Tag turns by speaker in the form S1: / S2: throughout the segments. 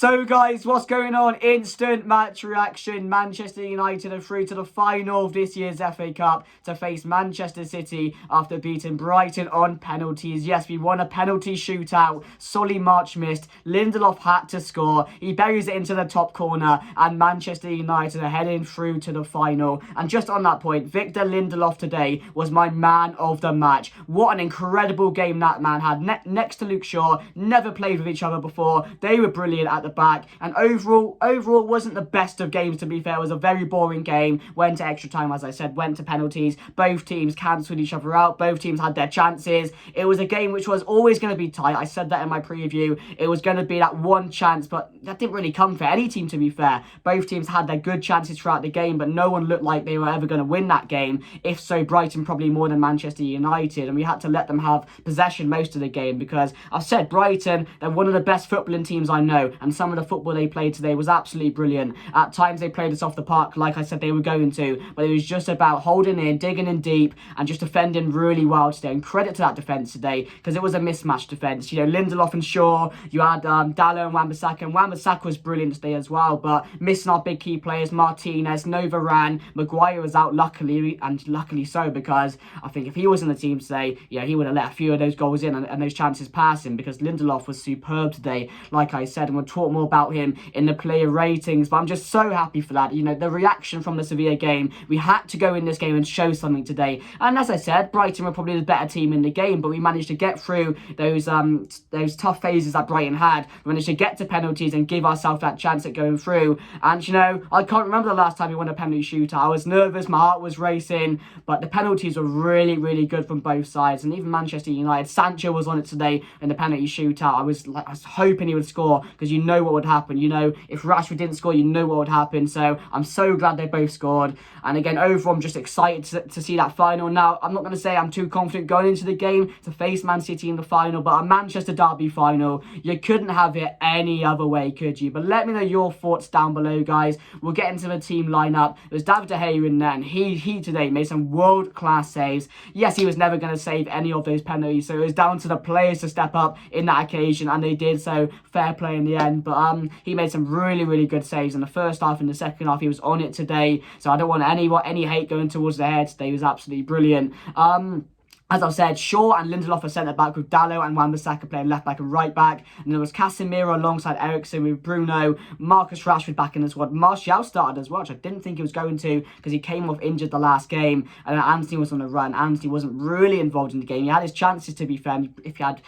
S1: So guys, what's going on? Instant match reaction. Manchester United are through to the final of this year's FA Cup to face Manchester City after beating Brighton on penalties. Yes, we won a penalty shootout. Solly March missed. Lindelof had to score. He buries it into the top corner and Manchester United are heading through to the final. And just on that point, Victor Lindelof today was my man of the match. What an incredible game that man had. Next to Luke Shaw, never played with each other before. They were brilliant at the back, and overall wasn't the best of games, to be fair. It was a very boring game, went to extra time, as I said, went to penalties. Both teams cancelled each other out, both teams had their chances. It was a game which was always going to be tight. I said that in my preview. It was going to be that one chance, but that didn't really come for any team, to be fair. Both teams had their good chances throughout the game, but no one looked like they were ever going to win that game. If so, Brighton probably more than Manchester United, and we had to let them have possession most of the game because I've said Brighton, they're one of the best footballing teams I know, and some of the football they played today was absolutely brilliant. At times they played us off the park like I said they were going to, but it was just about holding in, digging in deep, and just defending really well today. And credit to that defence today, because it was a mismatched defence. You know, Lindelof and Shaw, you had Dallo and Wan-Bissaka, and Wan-Bissaka was brilliant today as well, but missing our big key players, Martinez, no Varane, Maguire was out luckily, and luckily so, because I think if he was in the team today, yeah, he would have let a few of those goals in and those chances pass him, because Lindelof was superb today, like I said, and we'll talk more about him in the player ratings. But I'm just so happy for that. You know, the reaction from the Sevilla game, we had to go in this game and show something today. And as I said, Brighton were probably the better team in the game, but we managed to get through those tough phases that Brighton had. We managed to get to penalties and give ourselves that chance at going through. And you know, I can't remember the last time we won a penalty shootout. I was nervous, my heart was racing, but the penalties were really, really good from both sides. And even Manchester United, Sancho was on it today in the penalty shootout. I was hoping he would score, because you know what would happen. You know, if Rashford didn't score, you know what would happen. So I'm so glad they both scored. And again, overall, I'm just excited to see that final. Now, I'm not going to say I'm too confident going into the game to face Man City in the final, but a Manchester derby final, you couldn't have it any other way, could you? But let me know your thoughts down below, guys. We'll get into the team lineup. There's David De Gea in there, and he today made some world-class saves. Yes, he was never going to save any of those penalties, so it was down to the players to step up in that occasion, and they did, so fair play in the end. But he made some really, really good saves in the first half. In the second half, he was on it today, so I don't want any hate going towards the head today. He was absolutely brilliant. As I've said, Shaw and Lindelof are centre back, with Dallo and Wan-Bissaka playing left back and right back. And there was Casemiro alongside Eriksen, with Bruno, Marcus Rashford back in the squad. Martial started as well, which I didn't think he was going to, because he came off injured the last game. And then Anthony was on the run. Anthony wasn't really involved in the game. He had his chances, to be fair. And if he had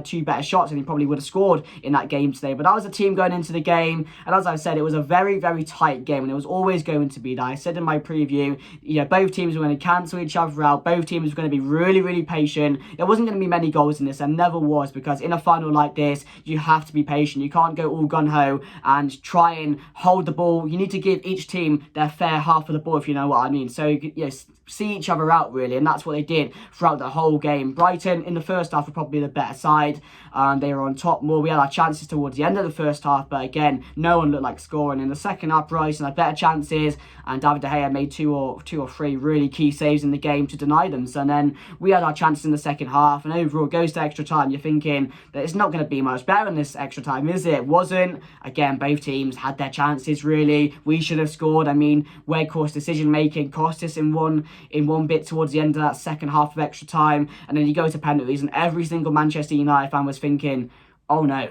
S1: two better shots, then he probably would have scored in that game today. But that was a team going into the game. And as I said, it was a very, very tight game. And it was always going to be that. I said in my preview, you know, both teams were going to cancel each other out. Both teams were going to be really, really patient. There wasn't going to be many goals in this, and never was, because in a final like this, you have to be patient. You can't go all gun-ho and try and hold the ball. You need to give each team their fair half of the ball, if you know what I mean. So, yes, see each other out, really, and that's what they did throughout the whole game. Brighton, in the first half, were probably the better side. They were on top more. We had our chances towards the end of the first half, but again, no one looked like scoring. In the second half, Brighton had better chances, and David De Gea made two or three really key saves in the game to deny them. So then we had our chances in the second half, and overall, it goes to extra time. You're thinking that it's not going to be much better in this extra time, is it? It wasn't. Again, both teams had their chances, really. We should have scored. I mean, Weghorst's decision-making cost us in one bit towards the end of that second half of extra time, and then you go to penalties, and every single Manchester United fan was thinking, oh no,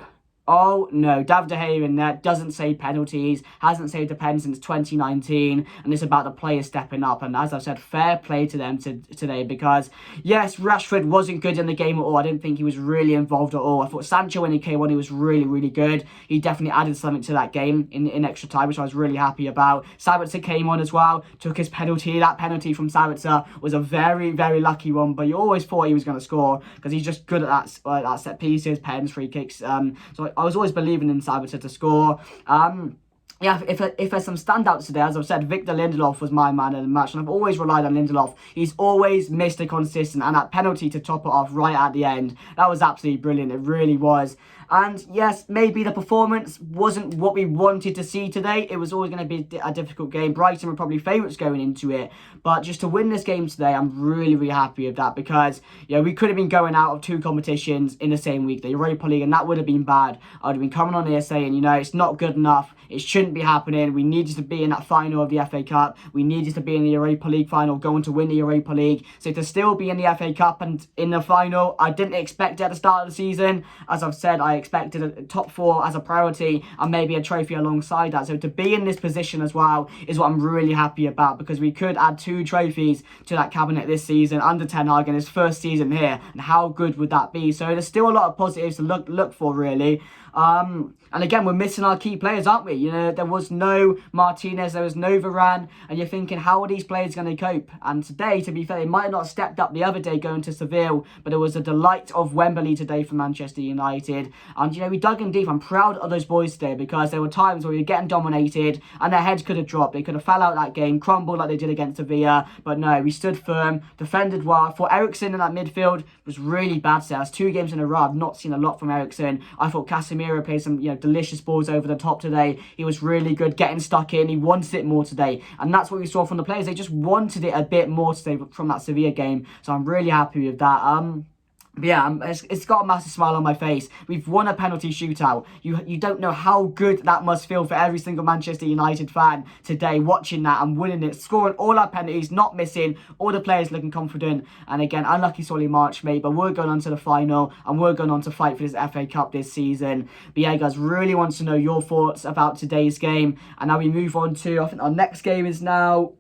S1: David De Gea in there doesn't save penalties, hasn't saved a pen since 2019, and it's about the players stepping up. And as I've said, fair play to them today, because yes, Rashford wasn't good in the game at all. I didn't think he was really involved at all. I thought Sancho, when he came on, he was really, really good. He definitely added something to that game in extra time, which I was really happy about. Sabitzer came on as well, took his penalty. That penalty from Sabitzer was a very, very lucky one, but you always thought he was going to score, because he's just good at that set pieces, pens, free kicks. So I was always believing in Sabitzer to score. Yeah, if there's some standouts today, as I've said, Victor Lindelof was my man of the match, and I've always relied on Lindelof. He's always Mr. Consistent, and that penalty to top it off right at the end, that was absolutely brilliant. It really was. And yes, maybe the performance wasn't what we wanted to see today. It was always going to be a difficult game. Brighton were probably favourites going into it. But just to win this game today, I'm really, really happy with that, because we could have been going out of 2 competitions in the same week, the Europa League, and that would have been bad. I would have been coming on here saying, it's not good enough. It shouldn't be happening. We needed to be in that final of the FA Cup. We needed to be in the Europa League final, going to win the Europa League. So to still be in the FA Cup and in the final, I didn't expect it at the start of the season. As I've said, I expected a top 4 as a priority and maybe a trophy alongside that. So to be in this position as well is what I'm really happy about, because we could add 2 trophies to that cabinet this season under Ten Hag in his first season here. And how good would that be? So there's still a lot of positives to look for, really. And again, we're missing our key players, aren't we? There was no Martinez, there was no Varane, and you're thinking, how are these players going to cope? And today, to be fair, they might have not stepped up the other day going to Seville, but it was a delight of Wembley today for Manchester United. And, we dug in deep. I'm proud of those boys today, because there were times where we were getting dominated and their heads could have dropped. They could have fell out that game, crumbled like they did against Sevilla, but no, we stood firm, defended well. For Eriksen in that midfield was really bad today. That's 2 games in a row. I've not seen a lot from Eriksen. I thought Casemiro played some, delicious balls over the top today. He was really good, getting stuck in. He wanted it more today, and that's what we saw from the players. They just wanted it a bit more today from that Sevilla game. So I'm really happy with that. But yeah, it's got a massive smile on my face. We've won a penalty shootout. You don't know how good that must feel for every single Manchester United fan today, watching that and winning it, scoring all our penalties, not missing, all the players looking confident. And again, unlucky Solly March, mate, but we're going on to the final and we're going on to fight for this FA Cup this season. But yeah, guys, really want to know your thoughts about today's game. And now we move on to, I think our next game is now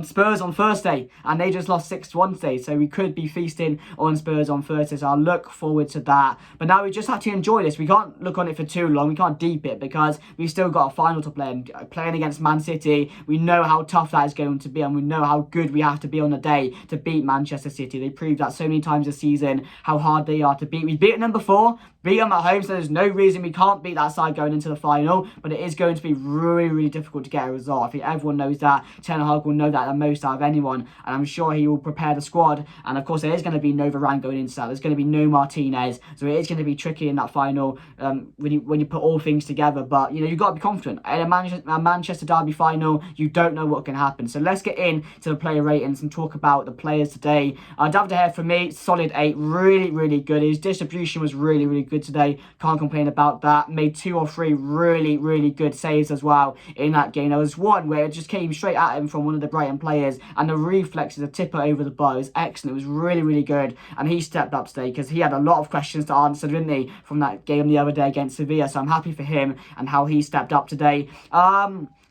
S1: Spurs on Thursday, and they just lost 6-1 today, so we could be feasting on Spurs on Thursday, so I'll look forward to that. But now we just have to enjoy this. We can't look on it for too long. We can't deep it, because we've still got a final to play, and playing against Man City, we know how tough that is going to be, and we know how good we have to be on the day to beat Manchester City. They proved that so many times this season, how hard they are to beat. We've beaten them before, beat them at home, so there's no reason we can't beat that side going into the final, but it is going to be really, really difficult to get a result. I think everyone knows that. Ten Hag will know that the most out of anyone, and I'm sure he will prepare the squad. And of course, there is going to be no Varane going into that. There's going to be no Martinez, so it is going to be tricky in that final when you put all things together. But you've got to be confident. In a Manchester derby final, you don't know what can happen. So let's get into the player ratings and talk about the players today. David De Gea, for me, solid 8, really, really good. His distribution was really, really good today. Can't complain about that. Made 2 or 3 really, really good saves as well in that game. There was one where it just came straight at him from one of the Brighton players, and the reflexes, a tipper over the bar, was excellent. It was really, really good, and he stepped up today, because he had a lot of questions to answer, didn't he, from that game the other day against Sevilla. So I'm happy for him and how he stepped up today.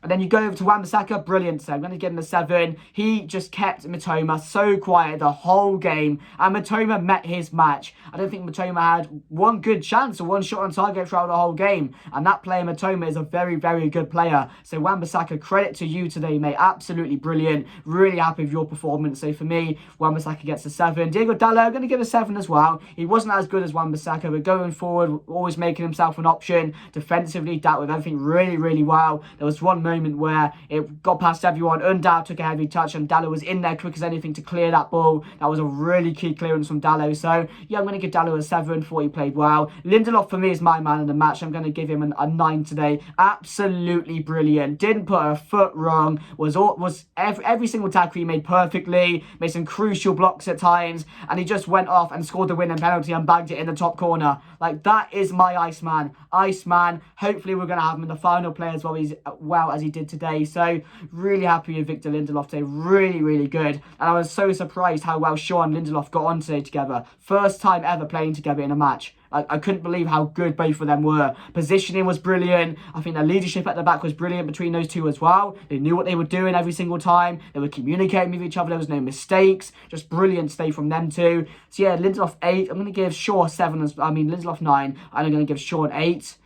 S1: And then you go over to Wan-Bissaka, brilliant. So I'm going to give him a 7. He just kept Mitoma so quiet the whole game, and Mitoma met his match. I don't think Mitoma had one good chance or one shot on target throughout the whole game, and that player Mitoma is a very, very good player. So Wan-Bissaka, credit to you today, mate. Absolutely brilliant. Really happy with your performance. So for me, Wan-Bissaka gets a 7. Diego Dalot, I'm going to give a 7 as well. He wasn't as good as Wan-Bissaka, but going forward, always making himself an option. Defensively, dealt with everything really, really well. There was one moment where it got past everyone. Undao took a heavy touch, and Dalot was in there quick as anything to clear that ball. That was a really key clearance from Dalot. So yeah, I'm going to give Dalot a 7. Thought he played well. Lindelof for me is my man in the match. I'm going to give him a 9 today. Absolutely brilliant. Didn't put a foot wrong. Was every single tackle he made perfectly. Made some crucial blocks at times, and he just went off and scored the winning penalty and bagged it in the top corner. Like, that is my Iceman. Hopefully we're going to have him in the final play as well as he did today. So really happy with Victor Lindelof today. Really, really good. And I was so surprised how well Shaw and Lindelof got on today together. First time ever playing together in a match. I couldn't believe how good both of them were. Positioning was brilliant. I think the leadership at the back was brilliant between those two as well. They knew what they were doing every single time. They were communicating with each other. There was no mistakes. Just brilliant stay from them two. So yeah, Lindelof 8. I'm going to give Shaw 7. Lindelof 9. And I'm going to give Shaw an 8.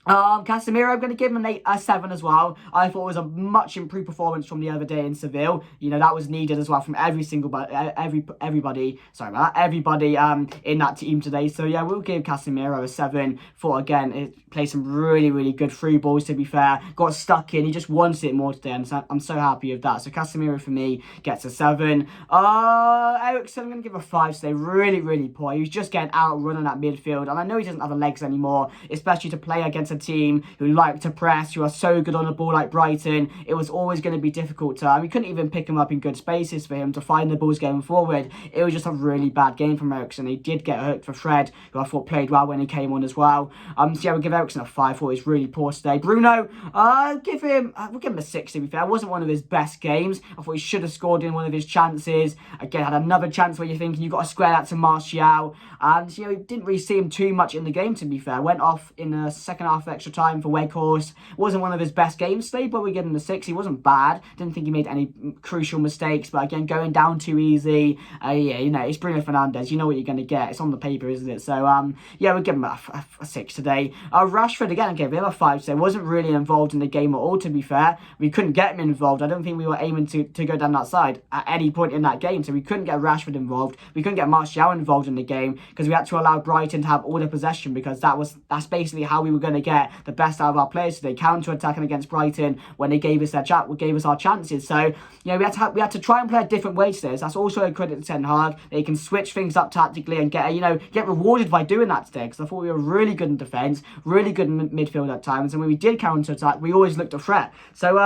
S1: Casemiro, I'm going to give him a 7 as well. I thought it was a much improved performance from the other day in Seville. You know, that was needed as well from everybody. Sorry about that. Everybody in that team today. So yeah, we'll give Casemiro a 7 for, again, it played some really, really good through balls, to be fair. Got stuck in. He just wants it more today, and so I'm so happy with that. So Casemiro for me gets a 7. Eriksen, I'm going to give a 5 today. Really, really poor. He was just getting outrun in that midfield, and I know he doesn't have the legs anymore, especially to play against a team who like to press, who are so good on the ball like Brighton. It was always going to be difficult to, we couldn't even pick him up in good spaces for him to find the balls going forward. It was just a really bad game from Eriksen. He did get hooked for Fred, who I thought played well when he came on as well. So yeah, we'll give Eriksen a 5. I thought he was really poor today. Bruno, we'll give him a 6, to be fair. It wasn't one of his best games. I thought he should have scored in one of his chances. Again, had another chance where you're thinking you've got to square that to Martial, and you know, you didn't really see him too much in the game, to be fair. Went off in the second half of extra time for Weghorst. Wasn't one of his best games today, but we give him a 6. He wasn't bad. Didn't think he made any crucial mistakes, but again, going down too easy. Yeah, you know, it's Bruno Fernandes. You know what you're going to get. It's on the paper, isn't it? So yeah, we'll give him a 6 today. Rashford, again, I gave him a 5 today. Wasn't really involved in the game at all, to be fair. We couldn't get him involved. I don't think we were aiming to go down that side at any point in that game, so we couldn't get Rashford involved. We couldn't get Martial involved in the game because we had to allow Brighton to have all the possession, because that's basically how we were going to get the best out of our players today, counter-attacking against Brighton when they gave us our chances. So you know, we had to try and play a different way today. So that's also a credit to Ten Hag. They can switch things up tactically and get rewarded by doing that today, because I thought we were really good in defence, really good in midfield at times, and when we did counter-attack, we always looked a threat. So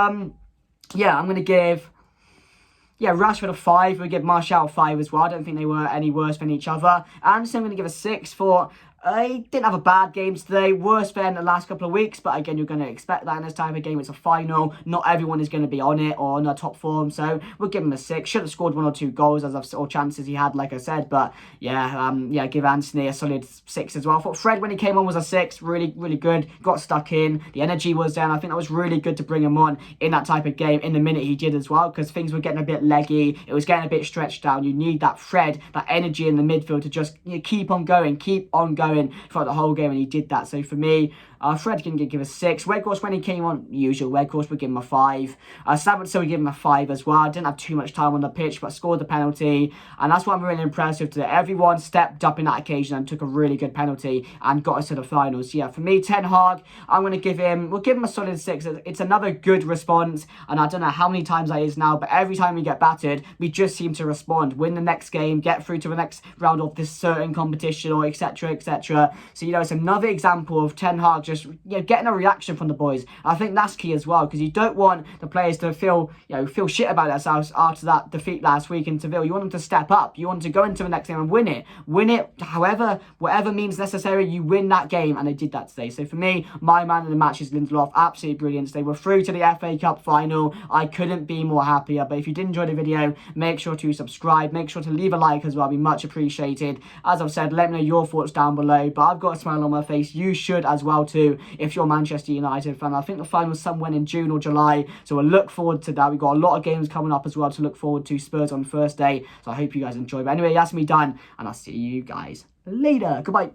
S1: yeah, I'm going to give Rashford a 5. We give Martial a 5 as well. I don't think they were any worse than each other. Anderson, I'm going to give a 6 for... He didn't have a bad game today, worse than the last couple of weeks, but again, you're going to expect that in this type of game. It's a final. Not everyone is going to be on it or on their top form, so we'll give him a 6. Should have scored 1 or 2 goals or chances he had, like I said, but yeah, give Anthony a solid 6 as well. I thought Fred, when he came on, was a 6. Really, really good. Got stuck in. The energy was there, and I think that was really good to bring him on in that type of game in the minute he did as well, because things were getting a bit leggy. It was getting a bit stretched down. You need that Fred, that energy in the midfield to just keep on going throughout the whole game, and he did that. So for me, Fred can give a 6. Weghorst, when he came on, usual Weghorst, would give him a 5. Sabitzer, would give him a 5 as well. Didn't have too much time on the pitch, but scored the penalty, and that's what I'm really impressed with today. Everyone stepped up in that occasion and took a really good penalty and got us to the finals. Yeah, for me, Ten Hag, we'll give him a solid 6. It's another good response, and I don't know how many times that is now, but every time we get battered, we just seem to respond, win the next game, get through to the next round of this certain competition, or etc, etc. So, you know, it's another example of Ten Hag just, you know, getting a reaction from the boys. I think that's key as well, because you don't want the players to feel shit about themselves after that defeat last week in Seville. You want them to step up. You want to go into the next game and win it. Whatever means necessary, you win that game, and they did that today. So for me, my man of the match is Lindelof. Absolutely brilliant. They were through to the FA Cup final. I couldn't be more happier. But if you did enjoy the video, make sure to subscribe. Make sure to leave a like as well. It'd be much appreciated. As I've said, let me know your thoughts down below. But I've got a smile on my face. You should as well too, if you're a Manchester United fan. I think the final's somewhere in June or July, so we'll look forward to that. We've got a lot of games coming up as well to look forward to. Spurs on Thursday, so I hope you guys enjoy. But anyway, that's me done, and I'll see you guys later. Goodbye.